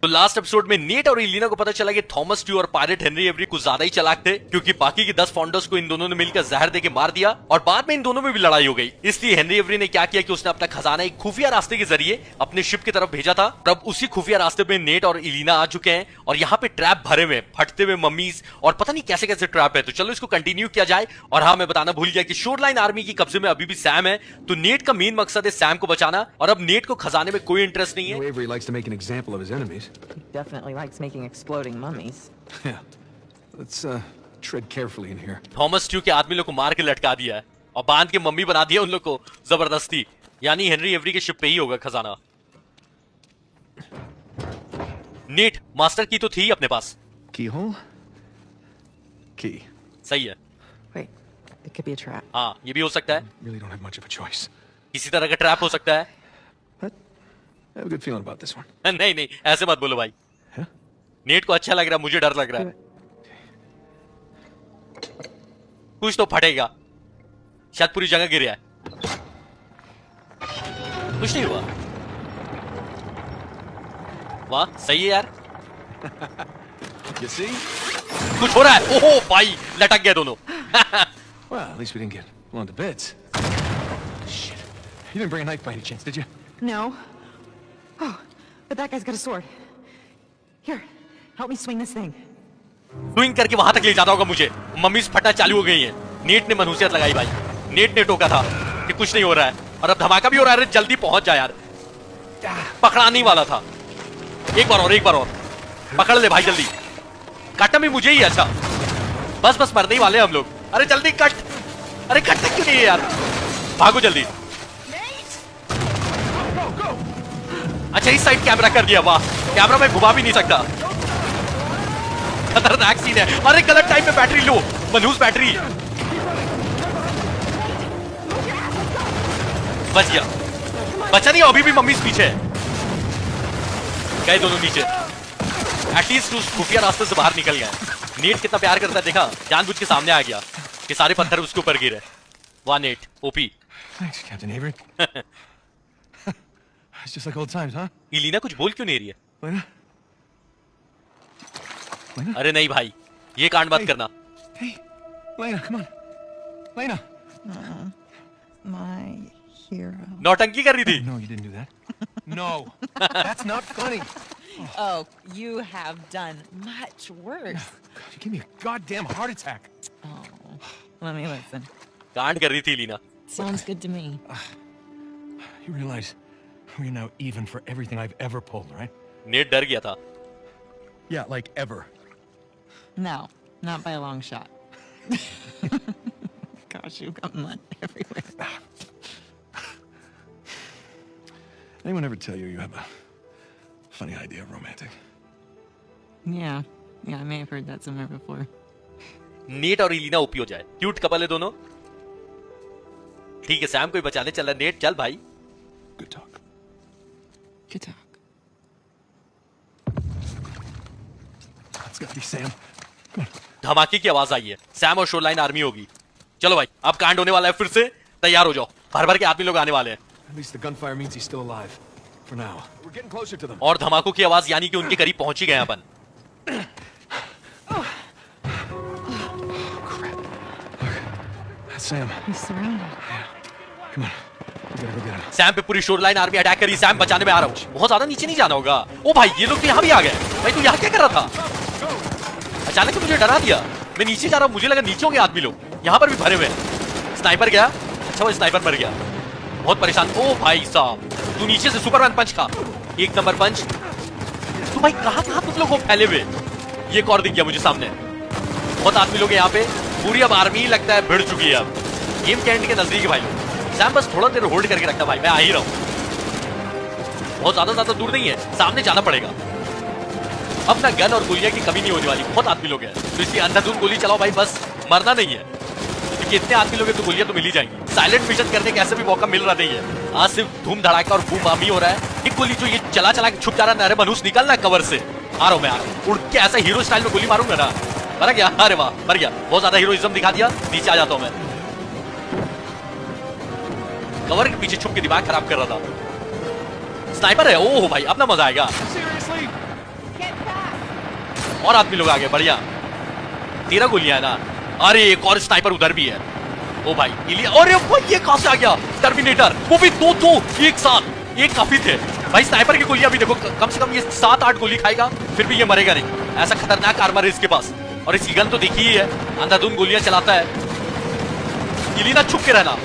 तो last episode में net और इलीना को पता चला कि थॉमस ट्यू और पायरेट हेनरी एवरी कुछ ज्यादा ही चालाक थे, क्योंकि बाकी के 10 फाउंडर्स को इन दोनों ने मिलकर जहर देके मार दिया और बाद में इन दोनों में भी लड़ाई हो गई। इसलिए हेनरी एवरी ने क्या किया कि उसने अपना खजाना एक खुफिया रास्ते के जरिए अपने शिप की तरफ भेजा था। तब उसी खुफिया रास्ते में नेट और इलीना आ चुके हैं और यहाँ पे ट्रैप भरे हुए, फटते हुए मम्मीज और पता नहीं कैसे कैसे ट्रैप है। तो चलो इसको कंटिन्यू किया जाए। और हाँ, मैं बताना भूल गया कि शोरलाइन आर्मी की कब्जे में अभी भी सैम है, तो नेट का मेन मकसद है सैम को बचाना। और अब नेट को खजाने में कोई इंटरेस्ट नहीं है। Avery likes to make an example of his enemies. Definitely likes making exploding mummies. Yeah. Let's tread carefully in here. Thomas Tew के आदमी लोग को मार के लटका दिया है और बांध के मम्मी बना दिया उन लोग को जबरदस्ती। यानी हेनरी एवरी के शिप पे ही होगा खजाना। नेट, मास्टर की तो थी ही अपने पास। Keyhole? Key. सही है। Wait, it could be a trap. हाँ, ये भी हो सकता है, Really don't have much of a choice. किसी तरह का ट्रैप हो सकता है। But I have a good feeling about this one. नहीं नहीं, ऐसे मत बोलो भाई। Huh? नेट को अच्छा लग रहा है, मुझे डर लग रहा है। कुछ तो फटेगा, शायद पूरी जगह गिर जाए। कुछ नहीं हुआ। वाह, सही है यार। You see? कुछ हो रहा है। ओहो भाई, लटक गए दोनों। Well, at least we didn't get blown to bits. Shit. You didn't bring a knife by any chance, did you? No. Oh, but that guy's got a sword. Here, help me swing this thing. Swing करके वहां तक ले जाता होगा मुझे। Mummy फटना चालू हो गई है। नेट ने मनहूसियत लगाई भाई। नेट ने टोका था कि कुछ नहीं हो रहा है और अब धमाका भी हो रहा है। जल्दी पहुंच जा यार, पकड़ाने ही वाला था। एक बार और पकड़ ले भाई, जल्दी। काटना भी मुझे ही। अच्छा, बस मरने ही वाले हम लोग। अरे जल्दी कट। अरे कटते क्यों नहीं है यार? भागो जल्दी। अच्छा, इस साइड कैमरा कर दिया। वाह, कैमरा में घुमा भी नहीं सकता। खतरनाक सीन है। अरे गलत टाइम पे बैटरी लो, मनहूस बैटरी। बच गया। बचा नहीं, अभी भी मम्मी पीछे है। गए दोनों नीचे। एटलीस्ट उस खुफिया रास्ते से बाहर निकल गए। नेट कितना प्यार करता है देखा, जानबूझ के सामने आ गया कि सारे पत्थर उसके ऊपर गिरे। वाह net, OP. Thanks, Captain Avery. It's just like old times, huh? Ileana कुछ बोल क्यों नहीं रही है? Lena? Lena? अरे नहीं भाई, ये कांड मत करना। Hey, Lena, come on. Lena. My hero. नौटंकी कर रही थी। No, you didn't do that. No, that's not funny. Oh, you have done much worse. God, you gave me a goddamn heart attack. Oh, let me listen. कांड कर रही थी Ileana. Sounds good to me. You realize we're now even for everything I've ever pulled, right? Net डर गया था। Yeah, like ever. No, not by a long shot. Gosh, you've got mud everywhere. Anyone ever tell you you have a funny idea of romantic? Yeah, I may have heard that somewhere before. Net और Ileana OP हो जाए। Cute couple है दोनों। ठीक है, Sam को ही बचाने चला। नेट चल भाई। Good talk. Good talk. Let's go, Sam. धमाके की आवाज आई है। सैम और शोरलाइन आर्मी होगी। चलो भाई, अब कांड होने वाला है फिर से। तैयार हो जाओ, भर के आदमी लोग आने वाले हैं। At least the gunfire means he's still alive. For now. We're getting closer to them. और धमाकों की आवाज यानी कि उनके करीब पहुंच ही गए अपन। That's Sam. He's surrounded. Come on. We gotta go get him. Sam पे पूरी शोरलाइन आर्मी अटैक करी। सैम बचाने में आ रहा हूँ। बहुत ज्यादा नीचे नहीं जाना होगा। ओ भाई, ये लोग तो यहाँ भी आ गए। भाई तू यहाँ क्या कर रहा था? अचानक से मुझे डरा दिया। मैं नीचे जा रहा हूँ, मुझे लगा नीचे होंगे आदमी लोग। यहाँ पर भी भरे हुए। स्नाइपर गया। अच्छा, वो स्नाइपर मर गया। बहुत परेशान। ओ भाई साहब, तू नीचे से सुपरमैन पंच खा। एक नंबर पंच। तू भाई कहाँ तुम लोग हो फैले हुए? ये एक और दिख गया मुझे सामने। बहुत आदमी लोग यहाँ पे। पूरी अब आर्मी लगता है भिड़ चुकी है। अब गेम के एंड के नजदीक है भाई लोग। सैम बस थोड़ा देर होल्ड करके रखता भाई, मैं आ ही रहा हूँ। बहुत ज्यादा दूर नहीं है, सामने जाना पड़ेगा। अब ना गन और गोलियां की कमी नहीं होने वाली। बहुत आदमी लोग हैं, तो इसलिए अंधाधुंध गोली चलाओ भाई, बस मरना नहीं है। क्योंकि इतने आदमी लोग हैं तो गोलियां तो मिल ही जाएंगी। साइलेंट मिशन करने का ऐसा भी मौका मिल रहा नहीं है। आज सिर्फ धूम धड़ाका और बूम बाम ही हो रहा है। एक गोली जो ये चला के छुप जा रहा है। मनहूस निकलना कवर से। आ रहा हूँ मैं, उड़ के ऐसा हीरो स्टाइल में गोली मारूंगा ना। मर गया। अरे वाह, मर गया। बहुत ज्यादा हीरोइज्म दिखा दिया। नीचे आ जाता हूँ मैं। कवर के पीछे छुप के दिमाग खराब कर रहा था। स्नाइपर है। ओह भाई, अपना मजा आएगा। और आदमी लोग आ गए, बढ़िया। 13 गोलियां है ना। अरे एक और स्नाइपर उधर भी है। ओ भाई इलिया, अरे भाई ये कहां से आ गया टर्मिनेटर, वो भी दो एक साथ, एक काफी थे भाई। स्नाइपर की गोलियां भी देखो, कम से कम ये 7-8 गोली खाएगा फिर भी ये मरेगा नहीं, ऐसा खतरनाक आर्मर है इसके पास। और इस गन तो देखी ही है, अंधाधुंध गोलियां चलाता है। इलिना छुप के रहना,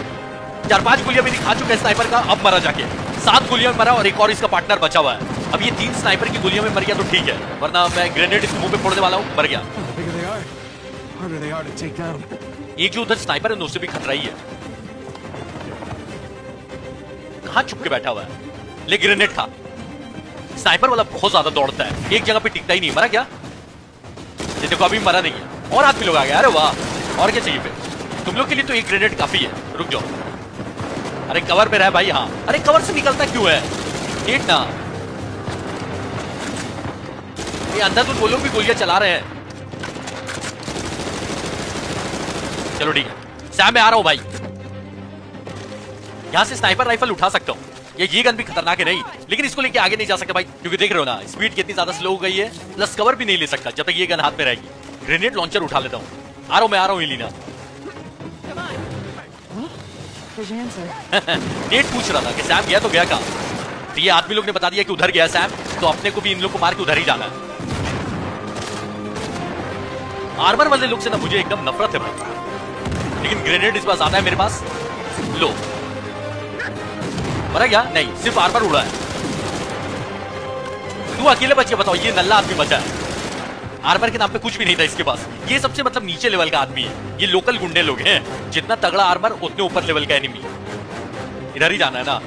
4-5 गोलियां मेरी खा चुका है स्नाइपर का, अब मरा जाके। 7 गोलियां में मरा और एक और इसका पार्टनर बचा हुआ है। अब ये 3 स्नाइपर की गोलियों में मर गया तो ठीक है, वरना मैं ग्रेनेड इसके मुंह पे फोड़ने वाला हूं, मर गया। The bigger they are, harder they are to take down. एक जो उधर स्नाइपर है उससे भी खतरा ही है। कहां छुप के बैठा हुआ है, ले ग्रेनेड था। स्नाइपर वाला बहुत ज्यादा दौड़ता है, एक जगह पे टिकता ही नहीं। मरा क्या? ये देखो अभी मरा नहीं है, और आदमी लोग आ गए। अरे वाह, और क्या चाहिए फिर तुम लोग के लिए? तो एक ग्रेनेड काफी है, रुक जाओ। अरे कवर पे रह भाई। हाँ अरे कवर से निकलता क्यों है, हिट ना। ये अंदर तो वो लोग भी गोलियां चला रहे हैं। चलो ठीक है, सैम मैं आ रहा हूं भाई। यहां से स्नाइपर राइफल उठा सकता हूं, ये गन भी खतरनाक है नहीं, लेकिन इसको लेके आगे नहीं जा सकता भाई, क्योंकि देख रहे हो ना स्पीड कितनी ज्यादा स्लो हो गई है, प्लस कवर भी नहीं ले सकता जब तक ये गन हाथ में रहेगी। ग्रेनेड लॉन्चर उठा लेता हूं। आ रहा हूं Ilina. There's your answer. Net पूछ रहा था कि सैम गया तो गया कहां, तो ये आदमी लोग ने बता दिया कि उधर गया सैम, तो अपने को भी इन लोग को मार के उधर ही जाना है। आर्मर वाले लोग से ना मुझे एकदम नफरत है भाई, लेकिन ग्रेनेड इस बार ज्यादा है मेरे पास। लो मरा क्या? नहीं, सिर्फ आर्मर उड़ा है। तू अकेले बच गया, बताओ। ये नल्ला आदमी बचा है, आर्मर के नाम पे कुछ भी नहीं था इसके पास। ये सबसे मतलब नीचे लेवल का आदमी है, ये लोकल गुंडे लोग हैं। जितना तगड़ा आर्मर उतने ऊपर लेवल का एनिमी। इधर ही जाना है ना।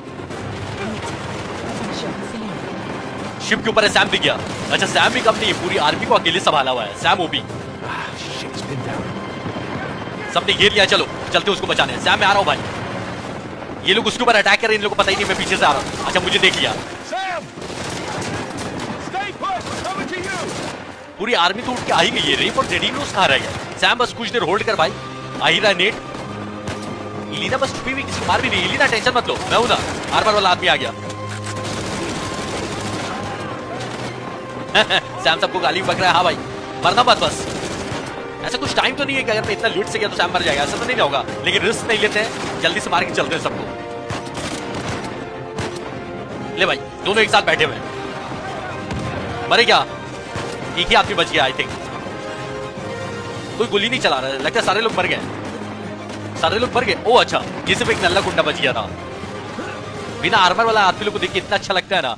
शिप के ऊपर है, सैम दिख गया। अच्छा सैम भी कम नहीं है, पूरी आर्मी को अकेले संभाला हुआ है सैम। ओबी Shit, it's been down. सबने घेर लिया, चलो चलते उसको बचाने। सैम मैं आ रहा हूं भाई। ये लोग उसके ऊपर अटैक कर रहे हैं, इन लोगों को पता ही नहीं मैं पीछे से आ रहा हूं। अच्छा मुझे देख लिया। Sam! Stay put! Coming to you! पूरी आर्मी तो उठ के आ ही गई है। रेप और जेडिनोस कहां रह गया? सैम बस कुछ देर होल्ड कर भाई, आ ही रहा है नेट। इलिना बस छुपी हुई, किसी को मार भी नहीं। इलिना टेंशन मत लो, मैं हूं ना। आर्मर वाला आदमी आ गया। सैम सबको गाली बक रहा है। हाँ भाई मरना मत बस। ऐसा कुछ टाइम तो नहीं है कि अगर मैं इतना लेट से गया तो सैम मर जाएगा, ऐसा तो नहीं होगा, लेकिन रिस्क नहीं लेते हैं, जल्दी से मार के चलते हैं सबको। ले भाई दोनों एक साथ बैठे हुए हैं। मरे क्या? एक ही आदमी बच गया आई थिंक। कोई गोली नहीं चला रहा है, लगता है सारे लोग मर गए। सारे लोग मर गए। ओ अच्छा, ये सिर्फ एक नल्ला गुंडा बच गया था। बिना आर्मर वाला आदमी लोग को देख के इतना अच्छा लगता है ना।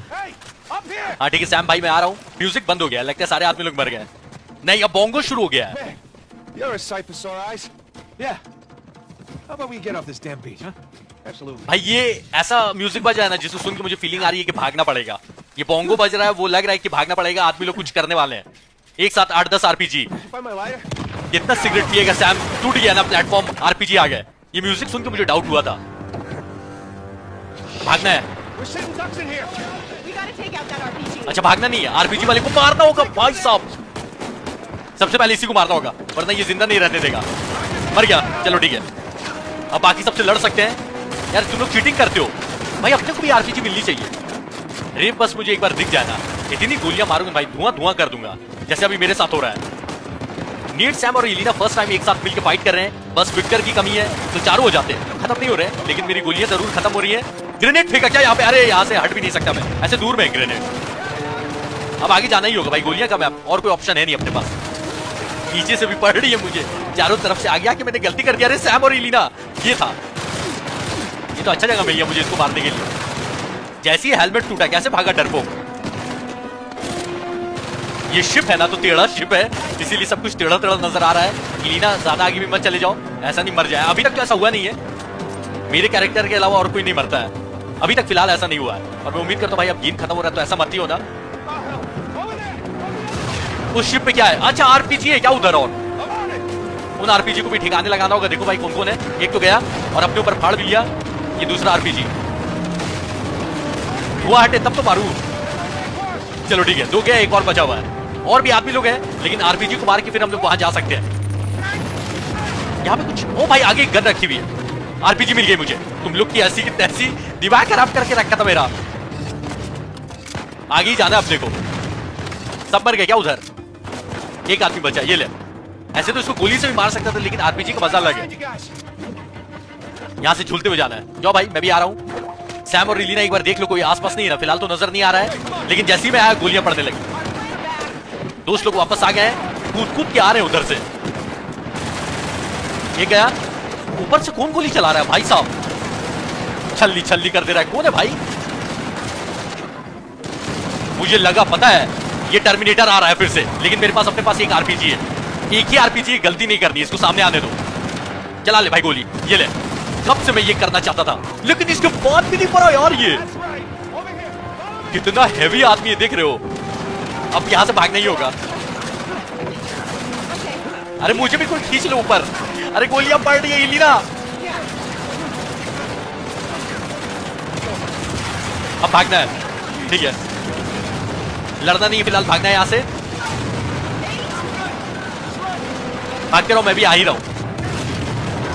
हाँ ठीक है सैम भाई मैं आ रहा हूँ। म्यूजिक बंद हो गया, लगता है सारे आदमी लोग मर गए। नहीं अब बोंगो शुरू हो गया है। You're a sight for sore eyes. Yeah. How about we get off this damn beach, huh? Absolutely. भाई ये ऐसा म्यूजिक बज रहा है ना जिसको सुन के मुझे फीलिंग आ रही है कि भागना पड़ेगा। ये बोंगो बज रहा है, वो लग रहा है कि भागना पड़ेगा, आदमी लोग कुछ करने वाले हैं। एक साथ 8-10 RPG. Did you find my lighter? कितना सिगरेट पिएगा सैम? टूट गया ना प्लेटफॉर्म, आरपीजी आ गए। ये म्यूजिक सुन के मुझे डाउट हुआ था। भागना है। We're sitting ducks in here. We gotta take out that RPG. अच्छा भागना नहीं है, आरपीजी वाले को मारना होगा भाई साहब। सबसे पहले इसी को मारना होगा, वरना ये जिंदा नहीं रहने देगा। मर गया, चलो ठीक है। अब बाकी सबसे लड़ सकते हैं। यार तुम लोग चीटिंग करते हो भाई, अपने को भी आरपीजी मिलनी चाहिए। रेप बस मुझे एक बार दिख जाना, इतनी गोलियां मारूंगा भाई, धुआं धुआं कर दूंगा, जैसे अभी मेरे साथ हो रहा है। नीड, सैम और इलिना फर्स्ट टाइम एक साथ मिलकर फाइट कर रहे हैं। बस विक्टर की कमी है तो चारों हो जाते हैं। खत्म नहीं हो रहे, लेकिन मेरी गोलियां जरूर खत्म हो रही है। ग्रेनेड फेंका क्या यहाँ पे? अरे यहाँ से हट भी नहीं सकता मैं, ऐसे दूर में ग्रेनेड। अब आगे जाना ही होगा भाई, गोलियां कम है, और कोई ऑप्शन है नहीं अपने पास। पीछे से भी पड़ रही है मुझे, चारों तरफ से आ गया कि मैंने गलती कर दिया। अरे सैम और इलिना ये था, ये तो अच्छा जगह मिल गया मुझे इसको मारने के लिए। जैसे ही हेलमेट टूटा कैसे भागा डरपोक। ये शिप है ना तो टेढ़ा शिप है, इसीलिए सब कुछ टेढ़ा टेढ़ा नजर आ रहा है। इलिना ज्यादा आगे भी मत चले जाओ, ऐसा नहीं मर जाए। अभी तक तो ऐसा हुआ नहीं है, मेरे कैरेक्टर के अलावा और कोई नहीं मरता है अभी तक, फिलहाल ऐसा नहीं हुआ है। और मैं उम्मीद करता हूँ भाई अब गेम खत्म हो रहा है तो ऐसा मत ही होना। उस शिप पे क्या है? अच्छा आरपीजी है क्या उधर? और उन आरपीजी को भी ठिकाने लगाना होगा। देखो भाई कौन कौन है, एक तो गया और अपने ऊपर फाड़ भी लिया, ये दूसरा आरपीजी। हुआ हटे तब तो मारू। चलो ठीक है, दो गया, एक और बचा हुआ है। और भी आदमी लोग हैं, लेकिन आरपीजी को मार के फिर हम लोग वहां जा सकते हैं। यहाँ पे कुछ, ओ भाई आगे एक गन रखी हुई है, आरपीजी मिल गई मुझे। तुम लोग की ऐसी की तैसी दिमाग खराब करके रखा था मेरा। आगे ही जाना है अपने को। सब मर गए क्या उधर? एक आदमी बचा, ये ले। ऐसे तो इसको गोली से भी मार सकता था, लेकिन आरपीजी का मजा अलग है। यहां से झूलते हुए जाना है। जाओ भाई, मैं भी आ रहा हूं। सैम और रिलीना एक बार देख लो, कोई आसपास नहीं है ना, फिलहाल तो नजर नहीं आ रहा है, लेकिन जैसे ही मैं आया गोलियां पड़ने लगी। दोस्त लोग वापस आ गए हैं, कूद कूद के आ रहे हैं उधर से। ये गया, ऊपर से कौन गोली चला रहा है भाई साहब? छल्ली छल्ली कर दे रहा है, कौन है भाई? मुझे लगा पता है ये टर्मिनेटर आ रहा है फिर से, लेकिन मेरे पास अपने पास एक आरपीजी है। एक ही आरपीजी, गलती नहीं करनी, इसको सामने आने दो। चला ले भाई गोली, ये ले। कब से मैं ये करना चाहता था, लेकिन इसके बाद भी नहीं पड़ा यार। ये कितना हैवी आदमी है, देख रहे हो। अब यहां से भागना ही होगा। अरे मुझे भी कोई खींच लो ऊपर। अरे गोलियां पड़ रही है इलीना। अब भागना है, ठीक है। लड़ना नहीं है फिलहाल, भागना है यहां से। भागते रहो, मैं भी आ ही रहा हूं।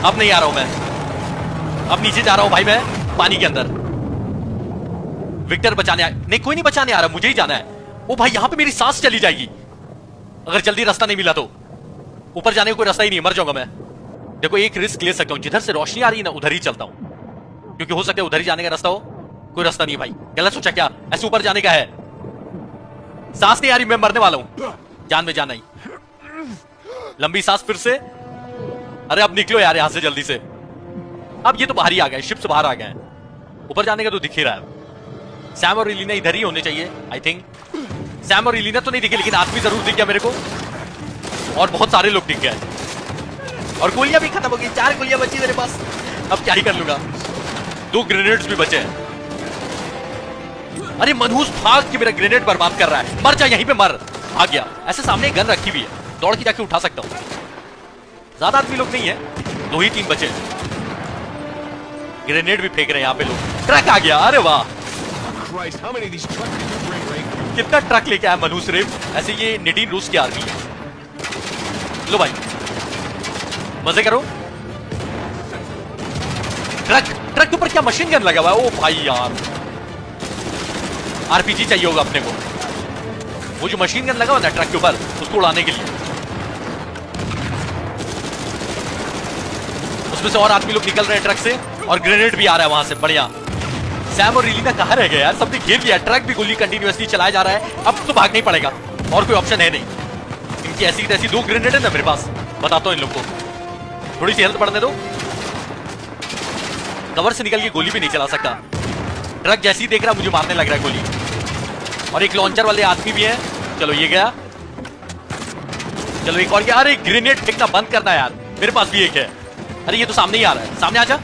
अब नहीं आ रहा हूं मैं, अब नीचे जा रहा हूं भाई मैं, पानी के अंदर। विक्टर बचाने नहीं, कोई नहीं बचाने आ रहा, मुझे ही जाना है। ओ भाई, यहां पे मेरी सांस चली जाएगी अगर जल्दी रास्ता नहीं मिला तो। ऊपर जाने का कोई रास्ता ही नहीं, मर जाऊंगा मैं। देखो, एक रिस्क ले सकता हूं, जिधर से रोशनी आ रही है ना उधर ही चलता हूं, क्योंकि हो सकता है उधर ही जाने का रास्ता हो। कोई रास्ता नहीं भाई, गलत सोचा क्या? ऐसे ऊपर जाने का है। सांस नहीं आ रही, मैं मरने वाला हूं। जान में जाना ही। लंबी सांस फिर से। अरे अब निकलो यार यहां से जल्दी से। अब ये तो बाहर ही आ गए, शिप से बाहर आ गए। ऊपर जाने का तो दिख ही रहा है। सैम और इलीना इधर ही होने चाहिए आई थिंक। सैम और इलीना तो नहीं दिखे, लेकिन आदमी जरूर दिख गया मेरे को, और बहुत सारे लोग दिख गए। और गोलियां भी खत्म हो गई, 4 गोलियां बची मेरे पास। अब क्या ही कर लूंगा। 2 ग्रेनेड्स भी बचे हैं। अरे मनहूस भाग के मेरा ग्रेनेड बर्बाद कर रहा है। मर जा, यहीं पे मर। भाग गया। ऐसे सामने गन रखी हुई है, दौड़ के जाके उठा सकता हूं। ज्यादा आदमी लोग नहीं है, 2 ही 3 बचे। ग्रेनेड भी फेंक रहे हैं यहाँ पे लोग। ट्रक आ गया, अरे वाह। कितना ट्रक लेके आया मनहूस रेव। ऐसे ये निडीन रूस की आर्मी है। लो भाई, मजे करो। ट्रक के ऊपर क्या मशीन गन लगा हुआ है? ओ भाई यार, आरपीजी चाहिए होगा अपने को। वो जो मशीन गन लगा हुआ ना ट्रक के ऊपर, उसको उड़ाने के लिए। उसमें से और आदमी लोग निकल रहे हैं ट्रक से, और ग्रेनेड भी आ रहा है वहां से। बढ़िया। सैम और रिलीना कहां रह गए यार? सबने घेर लिया। ट्रक भी गोली कंटिन्यूअसली चलाया जा रहा है। अब तो भागना ही पड़ेगा, और कोई ऑप्शन है नहीं। इनकी ऐसी तैसी 2 ग्रेनेड है ना मेरे पास। बताता हूं इन लोग को, थोड़ी सी हेल्थ बढ़ने दो। कवर से निकल के गोली भी नहीं चला सकता। ट्रक जैसे ही देख रहा मुझे मारने लग रहा है गोली। और एक लॉन्चर वाले आदमी भी है। चलो ये गया। चलो एक और गया। अरे ग्रेनेड फेंकना बंद करना यार, मेरे पास भी एक है। अरे ये तो सामने ही आ रहा है। सामने आजा,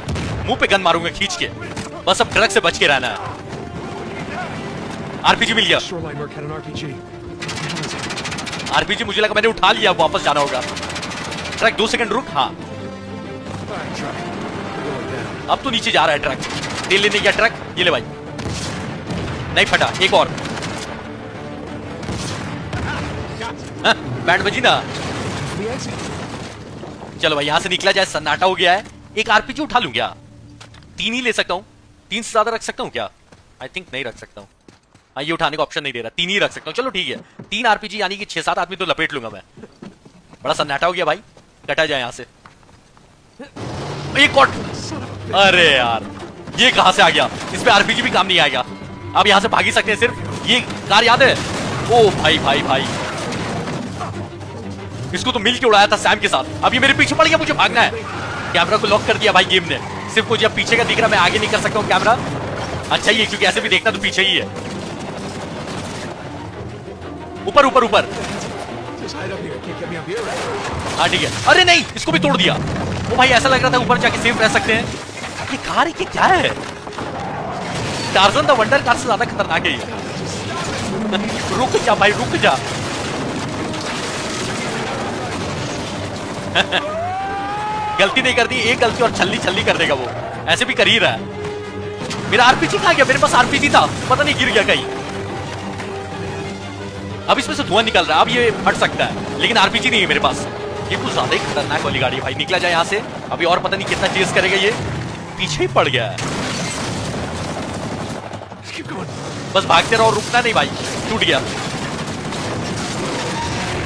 मुंह पे गन मारूंगा खींच के। बस अब ट्रक से बच के रहना है। आरपीजी मिल गया। आरपीजी मुझे लगा मैंने उठा लिया, वापस जाना होगा। ट्रक 2 सेकंड रुक। हाँ, अब तो नीचे जा रहा है ट्रक। तेल लेने गया ट्रक। ये ले भाई, नहीं फटा। एक और। बैंड बजी ना। चलो भाई, यहां से निकला जाए, सन्नाटा हो गया है। एक आरपीजी उठा लूं क्या? 3 ही ले सकता हूं। 3 से ज्यादा रख सकता हूं क्या? आई थिंक नहीं रख सकता हूं। हाँ, ये उठाने का ऑप्शन नहीं दे रहा। 3 ही रख सकता हूं। चलो ठीक है, 3 आरपीजी यानी कि 6-7 आदमी तो लपेट लूंगा मैं। बड़ा सन्नाटा हो गया भाई, कटा जाए यहां से। एक और। अरे यार, ये कहां से आ गया? इस पे आरपीजी भी काम नहीं आएगा। अब यहां से भाग ही सकते हैं सिर्फ। ये कार याद है? ओ भाई भाई भाई, इसको तो मिल के उड़ाया था सैम के साथ। अब ये मेरे पीछे पड़ गया, मुझे भागना है। कैमरा को लॉक कर दिया भाई गेम ने। सिर्फ मुझे अब पीछे का दिख रहा, मैं आगे नहीं कर सकता हूँ कैमरा। अच्छा ही है, क्योंकि ऐसे भी देखना तो पीछे ही है। ऊपर ऊपर ऊपर। हाँ ठीक है। अरे नहीं, इसको भी तोड़ दिया। ओ भाई, ऐसा लग रहा था ऊपर जाके सेफ रह सकते हैं। ये कार है कि क्या है? टार्ज़न द वंडर कार से ज्यादा खतरनाक है ये। रुक जा भाई, रुक जा। गलती नहीं कर दी, एक गलती और छल्ली छल्ली कर देगा वो। ऐसे भी कर ही रहा है। मेरा आरपीजी कहां गया? मेरे पास आरपीजी था, पता नहीं गिर गया कहीं। अब इसमें से धुआं निकल रहा है, अब ये फट सकता है, लेकिन आरपीजी नहीं है मेरे पास। ये कुछ ज्यादा ही खतरनाक वाली गाड़ी है भाई। निकला जाए यहां से। अभी और पता नहीं कितना चेस करेगा ये। पीछे ही पड़ गया है। बस भागते रहो, रुकना नहीं भाई। टूट गया।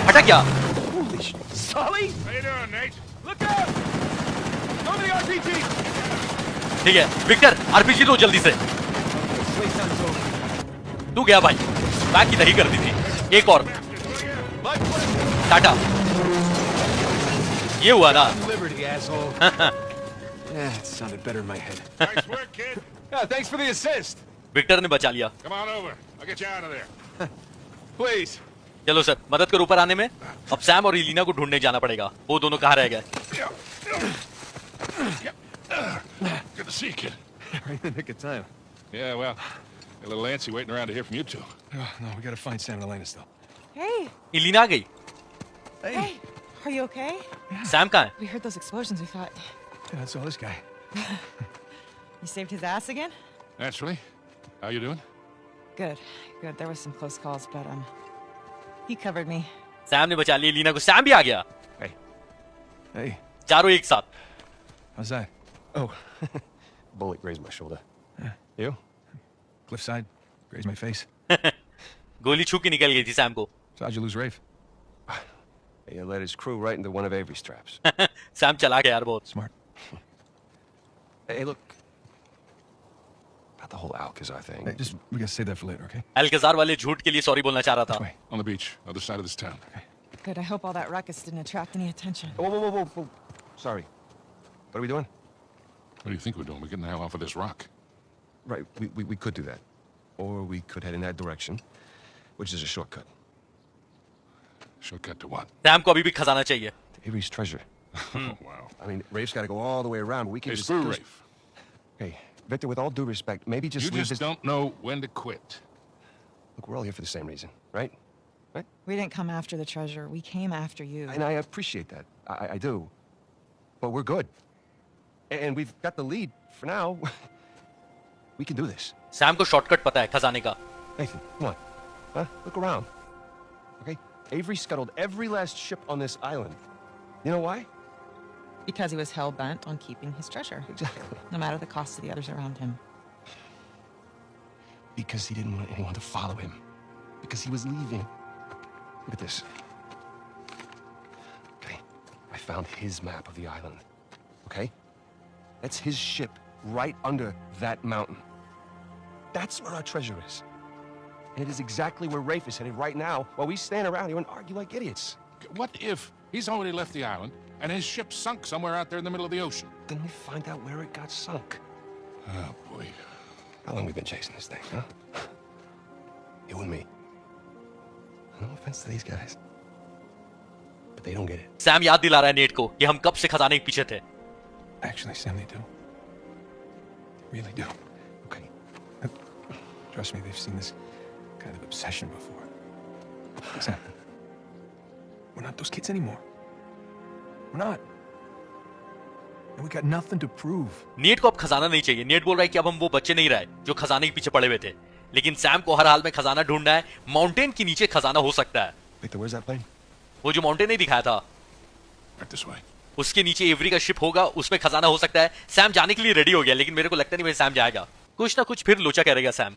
हटा क्या? Charlie? How you doing, Nate? Look out! Go to the RPG! ठीक है विक्टर आरपीजी दो जल्दी से Wait, time's over. तू गया भाई बैक की दही कर दी थी एक और My plan. टाटा ये हुआ ना Liberty, asshole. Yeah, it sounded better in my head. Nice work, kid. Yeah, thanks for the assist. Victor ने बचा लिया Come on over. I'll get you out of there. Please. चलो सर मदद करो ऊपर आने में अब सैम और इलीना को ढूंढने जाना पड़ेगा वो दोनों कहाँ रह गए Good to see you, kid. Right in the nick of time. Yeah, well, a little antsy waiting around to hear from you two. Oh, no, we gotta find Sam and Elena still. Hey, Ileana आ गई hey, are you okay? Sam कहाँ है We heard those explosions. We thought Yeah, that's all this guy. you saved his ass again. Naturally. How you doing? Good, good. There was some close calls, but he covered me. Sam ने बचा लिया इलीना को Sam भी आ गया Hey. Hey, चारों एक साथ how's that? Oh, bullet grazed my shoulder. You? Cliffside, grazed my face. गोली छू के निकल गई थी सैम को So how'd you lose Rafe? He led his crew right into one of Avery's traps. Sam चला गया यार बहुत Smart. Hey, look. About the whole Alcazar thing. Hey, just, we gotta save that for later, okay? Alcazar वाले झूठ के लिए sorry बोलना चाह रहा था Wait. On the beach, other side of this town. Good. I hope all that ruckus didn't attract any attention. Whoa, whoa, whoa, whoa, whoa. Sorry. What are we doing? What do you think we're doing? We're getting the hell off of this rock. Right, we could do that. Or we could head in that direction, which is a shortcut. Shortcut to what? Sam को अभी भी खजाना चाहिए To Avery's treasure. Oh, wow. I mean, Rafe's gotta go all the way around. We can Hey, just... screw Rafe. Hey, Victor, with all due respect, maybe just You leave just this... don't know when to quit. Look, we're all here for the same reason, right? Right? We didn't come after the treasure. We came after you. And I appreciate that. I do. But we're good. And we've got the lead for now. We can do this. Sam को shortcut पता है खजाने का Nathan, come on. Huh? Look around. Okay? Avery scuttled every last ship on this island. You know why? Because he was hell-bent on keeping his treasure, Exactly. no matter the cost to the others around him. Because he didn't want anyone to follow him. Because he was leaving. Look at this. Okay. I found his map of the island. Okay? That's his ship right under that mountain. That's where our treasure is. And it is exactly where Rafe is headed right now while we stand around here and argue like idiots. What if he's already left the island and his ship sunk somewhere out there in the middle of the ocean? Then we find out where it got sunk. Oh, boy. How long we been chasing this thing, huh? You and me. No offense to these guys. But they don't get it. Sam याद दिला रहा है net को कि हम कब से खजाने के पीछे थे Actually, Sam, they do. They really do. Okay. Trust me, they've seen this kind of obsession before. Sam, we're not those kids anymore. We're not. And we got nothing to prove. Net को अब खजाना नहीं चाहिए net बोल रहा है कि अब हम वो बच्चे नहीं रहे जो खजाने के पीछे पड़े हुए थे लेकिन सैम को हर हाल में खजाना ढूंढना है माउंटेन के नीचे खजाना हो सकता है Victor, where's that plane? वो जो माउंटेन नहीं दिखाया था Right this way. उसके नीचे एवरी का शिप होगा उसमें खजाना हो सकता है सैम जाने के लिए रेडी हो गया लेकिन मेरे को लगता नहीं भाई सैम जाएगा कुछ ना कुछ फिर लोचा करेगा सैम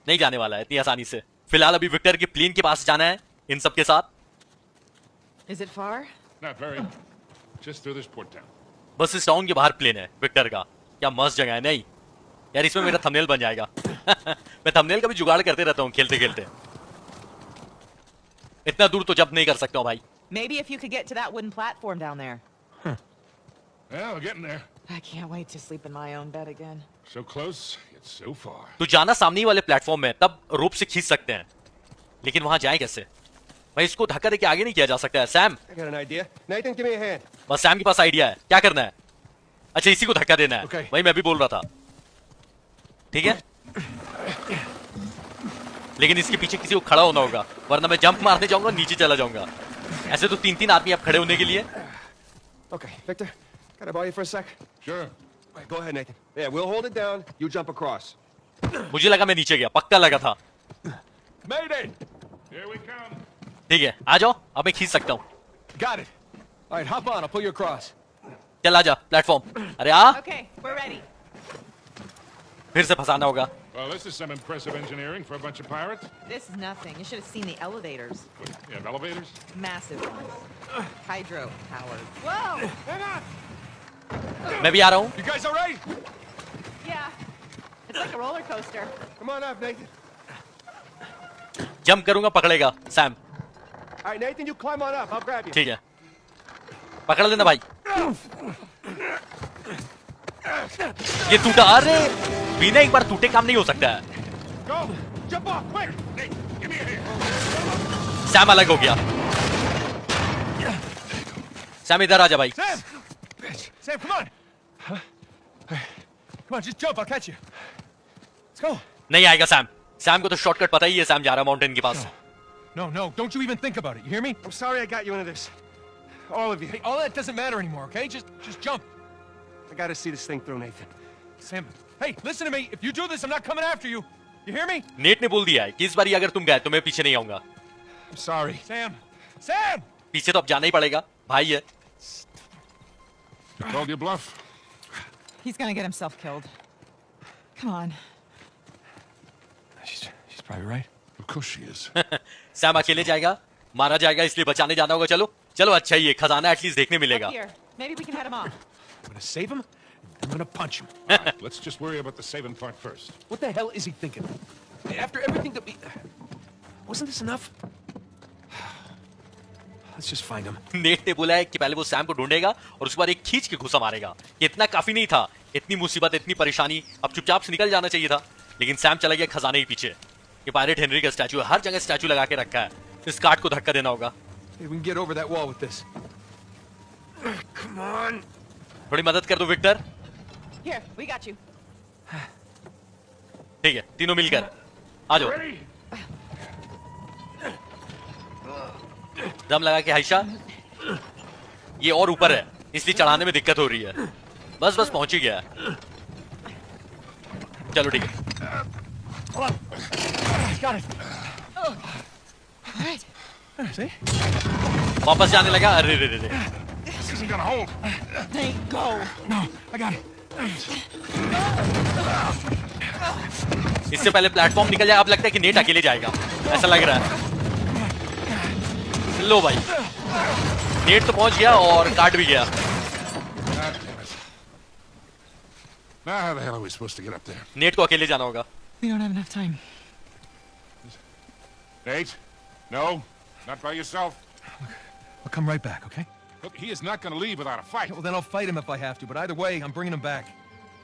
नहीं जाने वाला है इतनी आसानी से फिलहाल अभी विक्टर के प्लेन के पास जाना है इन सब के साथ Is it far? Not very. Just through this port town. बस इस टाउन के बाहर प्लेन है विक्टर का क्या मस्त जगह है नहीं यार इसमें मेरा थंबनेल बन जाएगा मैं थंबनेल का भी जुगाड़ करते रहता हूँ खेलते खेलते इतना दूर तो जब नहीं कर सकता हूँ भाई Maybe if you could get to that wooden platform down there. Well, we're getting there. I can't wait to sleep in my own bed again. So close, yet so far. तो जाना सामने ही वाले प्लेटफॉर्म में तब रोप से खींच सकते हैं लेकिन वहां जाए कैसे भाई इसको धक्का देके आगे नहीं किया जा सकता है Sam I got an idea. Nathan, give me a hand. बस सैम के पास आइडिया है क्या करना है अच्छा इसी को धक्का देना है Okay. वही मैं भी बोल रहा था ठीक है लेकिन इसके पीछे किसी को खड़ा होना होगा वरना मैं जंप मारने जाऊंगा नीचे चला जाऊंगा ऐसे तो 3-3 आदमी अब खड़े होने के लिए Okay, Victor, can I borrow you for a sec? Sure. Right, go ahead, Nathan. Yeah, we'll hold it down. You jump across. मुझे लगा मैं नीचे गया पक्का लगा था Mayday! Here we come. ठीक है आ जाओ अब मैं खींच सकता हूँ Got it. All right, hop on. I'll pull you across. चल आ जा प्लेटफॉर्म अरे आ Okay, we're ready. फिर से फंसाना होगा Well, this is some impressive engineering for a bunch of pirates. This is nothing. You should have seen the elevators. You have elevators? Massive ones. Hydro powered. Whoa! Hang on! मैं भी आ रहा हूँ. You guys all right? Yeah. It's like a roller coaster. Come on up, Nathan. Jump करूंगा, पकड़ेगा Sam. All right, Nathan, you climb on up. I'll grab you. ठीक है, पकड़ लेना भाई. ये टूटा. अरे बिना एक बार टूटे काम नहीं हो सकता है. Go! Jump off, quick! Nate, give me a hand. Sam अलग हो गया. सैम इधर आ जा भाई. Sam! Sam, come on! Huh? Come on, just jump. I'll catch you. Let's go. नहीं आएगा सैम. सैम को तो शॉर्टकट पता ही है. सैम जा रहा है माउंटेन के पास. No, no, don't you even think about it. You hear me? I'm sorry I got you into this. All of you. Hey, all that doesn't matter anymore, okay? Just jump. I gotta see this thing through, Nathan. Sam, hey, listen to me. If you do this, I'm not coming after you. You hear me? Net ने बोल दिया है कि इस बार अगर तुम गए तो मैं पीछे नहीं आऊंगा. I'm sorry. Sam! Sam! पीछे तो अब जाना ही पड़ेगा. भाई है. You called your bluff? He's gonna get himself killed. Come on. She's probably right. Of course she is. Sam अकेले जाएगा, मारा जाएगा, इसलिए बचाने जाना होगा. चलो चलो, अच्छा ही है, खजाना एटलीस्ट देखने मिलेगा. Up here. Maybe we can head him off. I'm gonna save him, and I'm gonna punch him. Let's just worry about the saving part first. What the hell is he thinking? After everything that we... Wasn't this enough? Let's just find him. Net ने बोला है कि पहले वो Sam को ढूंढेगा और उसके बाद एक खींच के घुसा मारेगा. ये इतना काफी नहीं था. इतनी मुसीबत, इतनी परेशानी, अब चुपचाप से निकल जाना चाहिए था. लेकिन सैम चला गया खजाने के पीछे. ये पायरेट हेनरी का स्टैचू है, हर जगह स्टैचू लगा के रखा है. इस कार्ड को धक्का देना होगा. Hey, we can get over that wall with this. Come on. थोड़ी मदद कर दो Victor. Here, we got you. ठीक है, तीनों मिलकर आ जाओ. दम लगा के हाइशा. ये और ऊपर है, इसलिए चढ़ाने में दिक्कत हो रही है. बस बस पहुंच ही गया. चलो ठीक है. Got it. All right. See? वापस जाने लगा. अरे रे रे रे. This isn't gonna hold. Nate, go. No, I got it. इससे पहले प्लेटफॉर्म निकल जाए. अब लगता है कि नेट अकेले जाएगा, ऐसा लग रहा है. लो भाई, नेट तो पहुंच गया और काट भी गया. God damn it. Now how the hell are we supposed to get up there? Net को अकेले जाना होगा. We don't have enough time. Nate? No, not by yourself. I'll come right back, okay? Look, he is not gonna leave without a fight. Well, then I'll fight him if I have to, but either way, I'm bringing him back.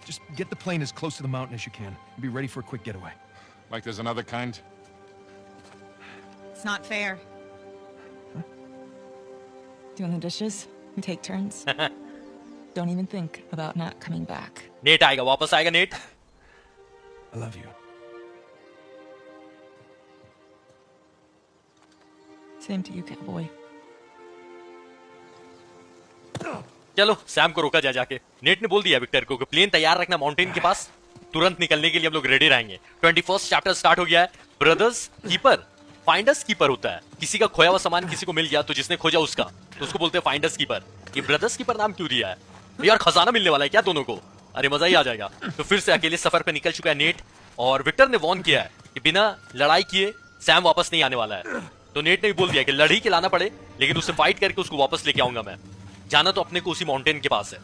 Just get the plane as close to the mountain as you can. And be ready for a quick getaway. Like there's another kind? It's not fair. Doing the dishes? We take turns. Don't even think about not coming back. Net आएगा, वापस आएगा net. I love you. Same to you, cowboy. चलो Sam को रोका जा जाके. Net ने बोल दिया विक्टर को कि प्लेन तैयार रखना माउंटेन के पास. तुरंत निकलने के लिए हम लोग रेडी रहेंगे. 21st चैप्टर स्टार्ट हो गया है. ब्रदर्स कीपर, फाइंडर्स कीपर होता है. किसी का खोया हुआ सामान किसी को मिल गया तो जिसने खोजा उसका, तो उसको बोलते हैं फाइंडर्स कीपर. ये ब्रदर्स कीपर नाम क्यों दिया है? यार खजाना मिलने वाला है क्या दोनों को? अरे मजा ही आ जाएगा. तो फिर से अकेले सफर पे निकल चुका है नेट, और विक्टर ने वॉर्न किया है कि बिना लड़ाई किए सैम वापस नहीं आने वाला है. तो नेट ने भी बोल दिया कि लड़ ही के लाना पड़े, लेकिन उससे फाइट करके उसको वापस लेके आऊंगा मैं. जाना तो अपने को उसी माउंटेन के पास है.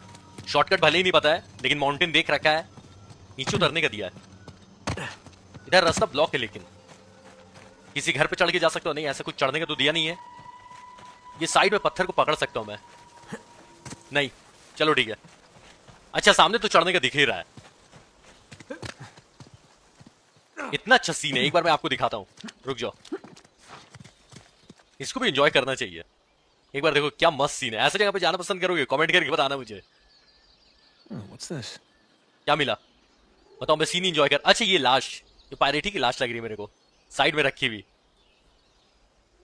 शॉर्टकट भले ही नहीं पता है, लेकिन माउंटेन देख रखा है. नीचे उतरने का दिया है. इधर रास्ता ब्लॉक है, लेकिन किसी घर पे चढ़ के जा सकता हूँ. नहीं, ऐसा कुछ चढ़ने का तो दिया नहीं है. ये साइड में पत्थर को पकड़ सकता हूं मैं. नहीं, चलो ठीक है. अच्छा, सामने तो चढ़ने का दिख ही रहा है. इतना अच्छा सीन है, एक बार मैं आपको दिखाता हूं. रुक जाओ, इसको भी एंजॉय करना चाहिए. एक बार देखो क्या मस्त सीन है. ऐसे जगह पे जाना पसंद करोगे? कमेंट करके बताना मुझे. What's this? क्या मिला बताओ. मैं सीन एंजॉय कर. अच्छा, ये लाश, ये पायरेटी की लाश लग रही है मेरे को, साइड में रखी हुई.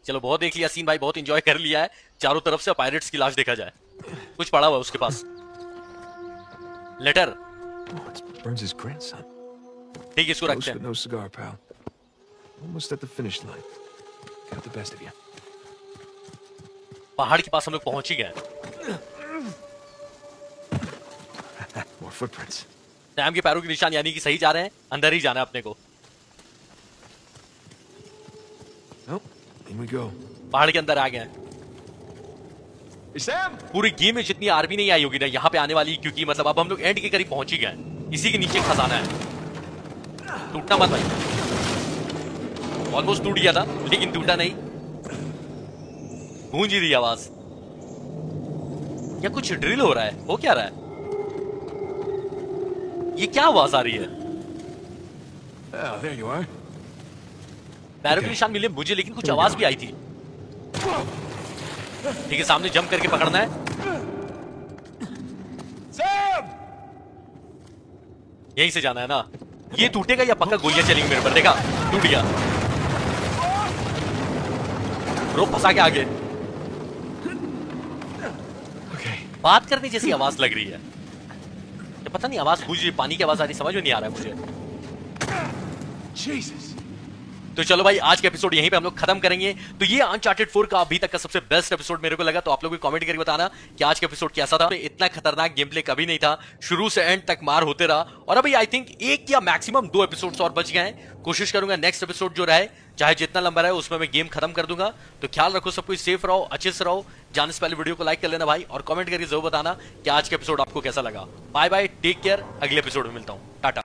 चलो बहुत देख लिया सीन भाई, बहुत एंजॉय कर लिया है. चारों तरफ से पायरेट्स की लाश देखा जाए. कुछ पड़ा हुआ उसके पास. Letter. Oh, it's Burns' grandson. ठीक है, इसको Close रखते but हैं. no cigar, pal. Almost at the finish line. Got the best of you. पहाड़ के पास हम लोग पहुंच ही गए. More footprints. सैम के पैरों के निशान यानी कि सही जा रहे हैं, अंदर ही जाना है अपने को। Well, in we go. पहाड़ के अंदर आ गए हैं। Hey, Sam! पूरी गेम में जितनी आर्मी नहीं आई होगी ना यहाँ पे आने वाली, क्योंकि मतलब अब हम लोग एंड के करीब पहुंच ही गए। इसी के नीचे खजाना है, टूटना मत भाई। ऑलमोस्ट टूट गया था लेकिन टूटा नहीं। गूंज ही रही आवाज। या कुछ ड्रिल हो रहा है, हो क्या रहा है? ये क्या आवाज आ रही है? Oh, there you are. पैरों के निशान मिले मुझे, लेकिन कुछ आवाज भी आई थी। ठीक है, सामने जंप करके पकड़ना है। Sam! यहीं से जाना है ना? ये टूटेगा या पक्का गोलियां चलेंगी मेरे पर? देखा, टूट गया। रोप फंसा के आगे। Okay. बात करने जैसी आवाज लग रही है। ये पता नहीं आवाज गूंज रही, पानी की आवाज आ रही, समझ में नहीं आ रहा है मुझे। Jesus. तो चलो भाई, आज का एपिसोड यहीं पे हम लोग खत्म करेंगे। तो ये अनचार्टेड 4 का अभी तक का सबसे बेस्ट एपिसोड मेरे को लगा। तो आप लोग भी कमेंट करके बताना कि आज का एपिसोड कैसा था। इतना खतरनाक गेम प्ले कभी नहीं था, शुरू से एंड तक मार होते रहा। और अभी आई थिंक 1 या मैक्सिमम 2 एपिसोड्स और बच गए हैं। कोशिश करूंगा नेक्स्ट एपिसोड जो रहे, चाहे जितना लंबा रहे, उसमें मैं गेम खत्म कर दूंगा। तो ख्याल रखो, सब कुछ सेफ रहो, अच्छे से रहो। जाने से पहले वीडियो को लाइक कर लेना भाई, और कमेंट करके जरूर बताना कि आज का एपिसोड आपको कैसा लगा। बाय बाय, टेक केयर, अगले एपिसोड में मिलता हूं, टाटा।